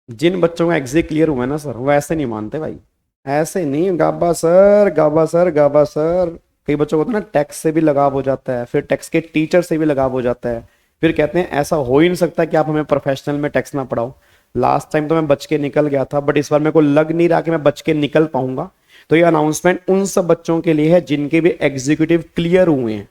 जिन बच्चों का एग्जी क्लियर हुआ है ना सर, वो ऐसे नहीं मानते भाई। ऐसे नहीं, गाबा सर गाबा सर गाबा सर। कई बच्चों को तो ना टैक्स से भी लगाव हो जाता है, फिर टैक्स के टीचर से भी लगाव हो जाता है। फिर कहते हैं ऐसा हो ही नहीं सकता कि आप हमें प्रोफेशनल में टैक्स ना पढ़ाओ। लास्ट टाइम तो मैं बच के निकल गया था, बट इस बार मेरे को लग नहीं रहा कि मैं बच के निकल पाऊंगा। तो ये अनाउंसमेंट उन सब बच्चों के लिए है जिनके भी एग्जीक्यूटिव क्लियर हुए हैं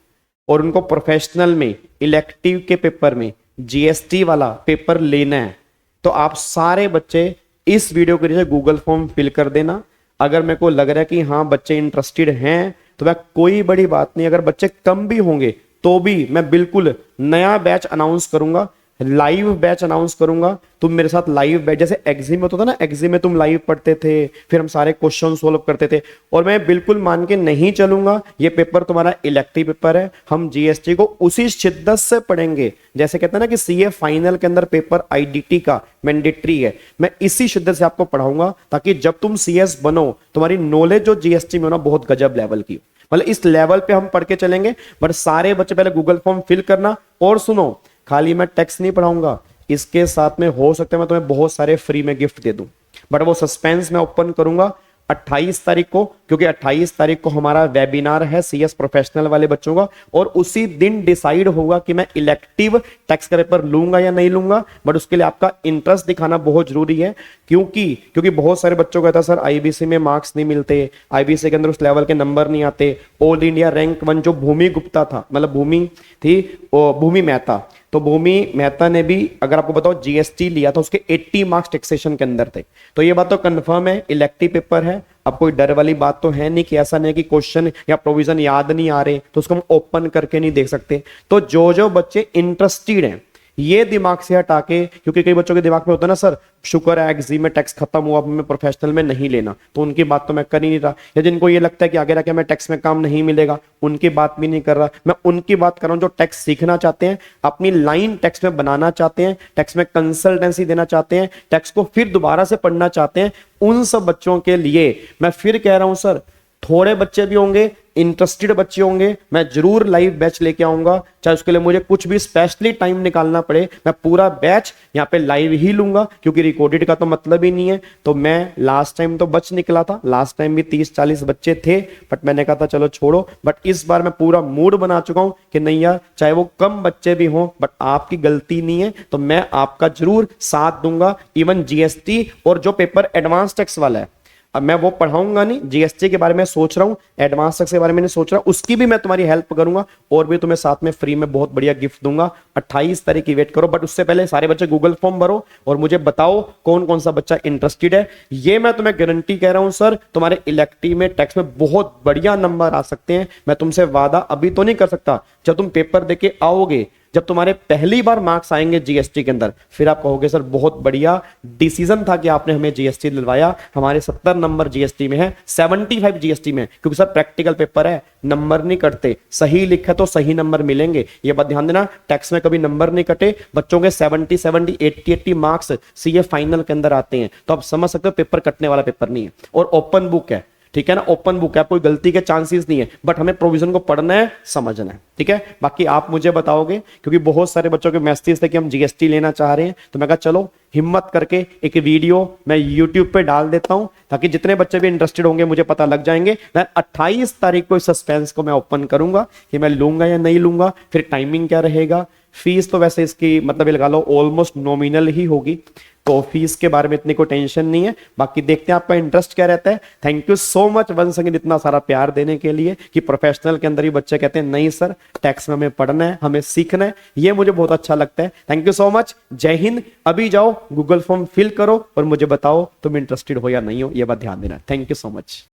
और उनको प्रोफेशनल में इलेक्टिव के पेपर में जीएसटी वाला पेपर लेना है। तो आप सारे बच्चे इस वीडियो के नीचे गूगल फॉर्म फिल कर देना। अगर मेरे को लग रहा है कि हाँ बच्चे इंटरेस्टेड हैं तो मैं, कोई बड़ी बात नहीं, अगर बच्चे कम भी होंगे तो भी मैं बिल्कुल नया बैच अनाउंस करूंगा, लाइव बैच अनाउंस करूंगा। तुम मेरे साथ लाइव बैच, जैसे एग्जाम में होता था ना, एग्जाम में तुम लाइव पढ़ते थे, फिर हम सारे क्वेश्चन सोल्व करते थे। और मैं बिल्कुल मान के नहीं चलूंगा ये पेपर तुम्हारा इलेक्टिव पेपर है, हम जीएसटी को उसी शिद्दत से पढ़ेंगे जैसे कहते हैं ना कि सीए फाइनल के अंदर पेपर आईडीटी का मैंडेटरी है। मैं इसी शिद्दत से आपको पढ़ाऊंगा ताकि जब तुम सीएस बनो तुम्हारी नॉलेज जो जीएसटी में हो ना बहुत गजब लेवल की, मतलब इस लेवल पे हम पढ़ के चलेंगे। बट सारे बच्चे पहले गूगल फॉर्म फिल करना। और सुनो, खाली मैं टेक्स्ट नहीं पढ़ाऊंगा, इसके साथ में हो सकता है मैं तुम्हें बहुत सारे फ्री में गिफ्ट दे दूं, बट वो सस्पेंस मैं ओपन करूंगा 28 तारीख को, क्योंकि 28 तारीख को हमारा वेबिनार है सीएस प्रोफेशनल वाले बच्चों का। और उसी दिन डिसाइड होगा कि मैं इलेक्टिव टैक्स का पेपर लूंगा या नहीं लूंगा। बट उसके लिए आपका इंटरेस्ट दिखाना बहुत जरूरी है, क्योंकि बहुत सारे बच्चों को कहता है सर आईबीसी में मार्क्स नहीं मिलते, आईबीसी के अंदर उस लेवल के नंबर नहीं आते। ऑल इंडिया रैंक 1 जो भूमि गुप्ता था, मतलब भूमि थी, भूमि मेहता, तो भूमि मेहता ने भी अगर आपको बताओ जीएसटी लिया था, उसके 80 मार्क्स टैक्सेशन के अंदर थे। तो ये बात तो कंफर्म है, इलेक्टिव पेपर है। अब कोई डर वाली बात तो है नहीं कि ऐसा नहीं कि क्वेश्चन या प्रोविजन याद नहीं आ रहे तो उसको हम ओपन करके नहीं देख सकते। तो जो जो बच्चे इंटरेस्टेड हैं ये दिमाग से हटा के, क्योंकि कई बच्चों के दिमाग में होता है ना सर शुक्र है एग्जी में टैक्स खत्म हुआ, अब मैं प्रोफेशनल में नहीं लेना, तो उनकी बात तो मैं कर ही नहीं रहा। या जिनको ये लगता है कि आगे जाके हमें टैक्स में काम नहीं मिलेगा, उनकी बात भी नहीं कर रहा। मैं उनकी बात कर रहा हूं जो टैक्स सीखना चाहते हैं, अपनी लाइन टैक्स में बनाना चाहते हैं, टैक्स में कंसल्टेंसी देना चाहते हैं, टैक्स को फिर दोबारा से पढ़ना चाहते हैं। उन सब बच्चों के लिए मैं फिर कह रहा हूं सर, थोड़े बच्चे भी होंगे, इंटरेस्टेड बच्चे होंगे, मैं जरूर लाइव बैच लेके आऊंगा, चाहे उसके लिए मुझे कुछ भी स्पेशली टाइम निकालना पड़े। मैं पूरा बैच यहाँ पे लाइव ही लूंगा, क्योंकि रिकॉर्डेड का तो मतलब ही नहीं है। तो मैं लास्ट टाइम तो बच निकला था, लास्ट टाइम भी 30-40 बच्चे थे, बट मैंने कहा था चलो छोड़ो। बट इस बार मैं पूरा मूड बना चुका हूं कि नहीं यार, चाहे वो कम बच्चे भी हों बट आपकी गलती नहीं है, तो मैं आपका जरूर साथ दूंगा। इवन जीएसटी और जो पेपर एडवांस टैक्स वाला है, अब मैं वो पढ़ाऊंगा नहीं, जीएसटी के बारे में सोच रहा हूं, एडवांस टैक्स के बारे में नहीं सोच रहा, उसकी भी मैं तुम्हारी हेल्प करूंगा और भी तुम्हें साथ में फ्री में बहुत बढ़िया गिफ्ट दूंगा। 28 तारीख की वेट करो, बट उससे पहले सारे बच्चे गूगल फॉर्म भरो और मुझे बताओ कौन कौन सा बच्चा इंटरेस्टेड है। ये मैं तुम्हें गारंटी कह रहा हूं सर, तुम्हारे इलेक्टिव में टैक्स में बहुत बढ़िया नंबर आ सकते हैं। मैं तुमसे वादा अभी तो नहीं कर सकता, जब तुम पेपर देके आओगे, जब तुम्हारे पहली बार मार्क्स आएंगे जीएसटी के अंदर, फिर आप कहोगे सर बहुत बढ़िया डिसीजन था कि आपने हमें जीएसटी दिलवाया। हमारे 70 नंबर जीएसटी में है, 75 जीएसटी में, क्योंकि सर प्रैक्टिकल पेपर है, नंबर नहीं कटते, सही लिखा तो सही नंबर मिलेंगे। ये बात ध्यान देना, टैक्स में कभी नंबर नहीं कटे। बच्चों के 70, 80 मार्क्स सीए फाइनल के अंदर आते हैं, तो आप समझ सकते हो पेपर कटने वाला पेपर नहीं है। और ओपन बुक है, ठीक है ना, ओपन बुक है, कोई गलती के चांसेस नहीं है, बट हमें प्रोविजन को पढ़ना है, समझना है, ठीक है। बाकी आप मुझे बताओगे, क्योंकि बहुत सारे बच्चों के मैसेज थे कि हम जीएसटी लेना चाह रहे हैं, तो मैं कहा चलो हिम्मत करके एक वीडियो मैं यूट्यूब पे डाल देता हूं, ताकि जितने बच्चे भी इंटरेस्टेड होंगे मुझे पता लग जाएंगे। मैं 28 तारीख को इस सस्पेंस को मैं ओपन करूंगा कि मैं लूंगा या नहीं लूंगा, फिर टाइमिंग क्या रहेगा। फीस तो वैसे इसकी मतलब ये लगा लो ऑलमोस्ट नॉमिनल ही होगी, तो फीस के बारे में इतनी कोई टेंशन नहीं है। बाकी देखते हैं आपका इंटरेस्ट क्या रहता है। Thank you so much once again इतना सारा प्यार देने के लिए, कि प्रोफेशनल के अंदर ही बच्चे कहते हैं नहीं सर टैक्स में हमें पढ़ना है, हमें सीखना है, ये मुझे बहुत अच्छा लगता है। थैंक यू सो मच, जय हिंद। अभी जाओ गूगल फॉर्म फिल करो और मुझे बताओ तुम इंटरेस्टेड हो या नहीं हो, ये बात ध्यान देना। Thank you so much.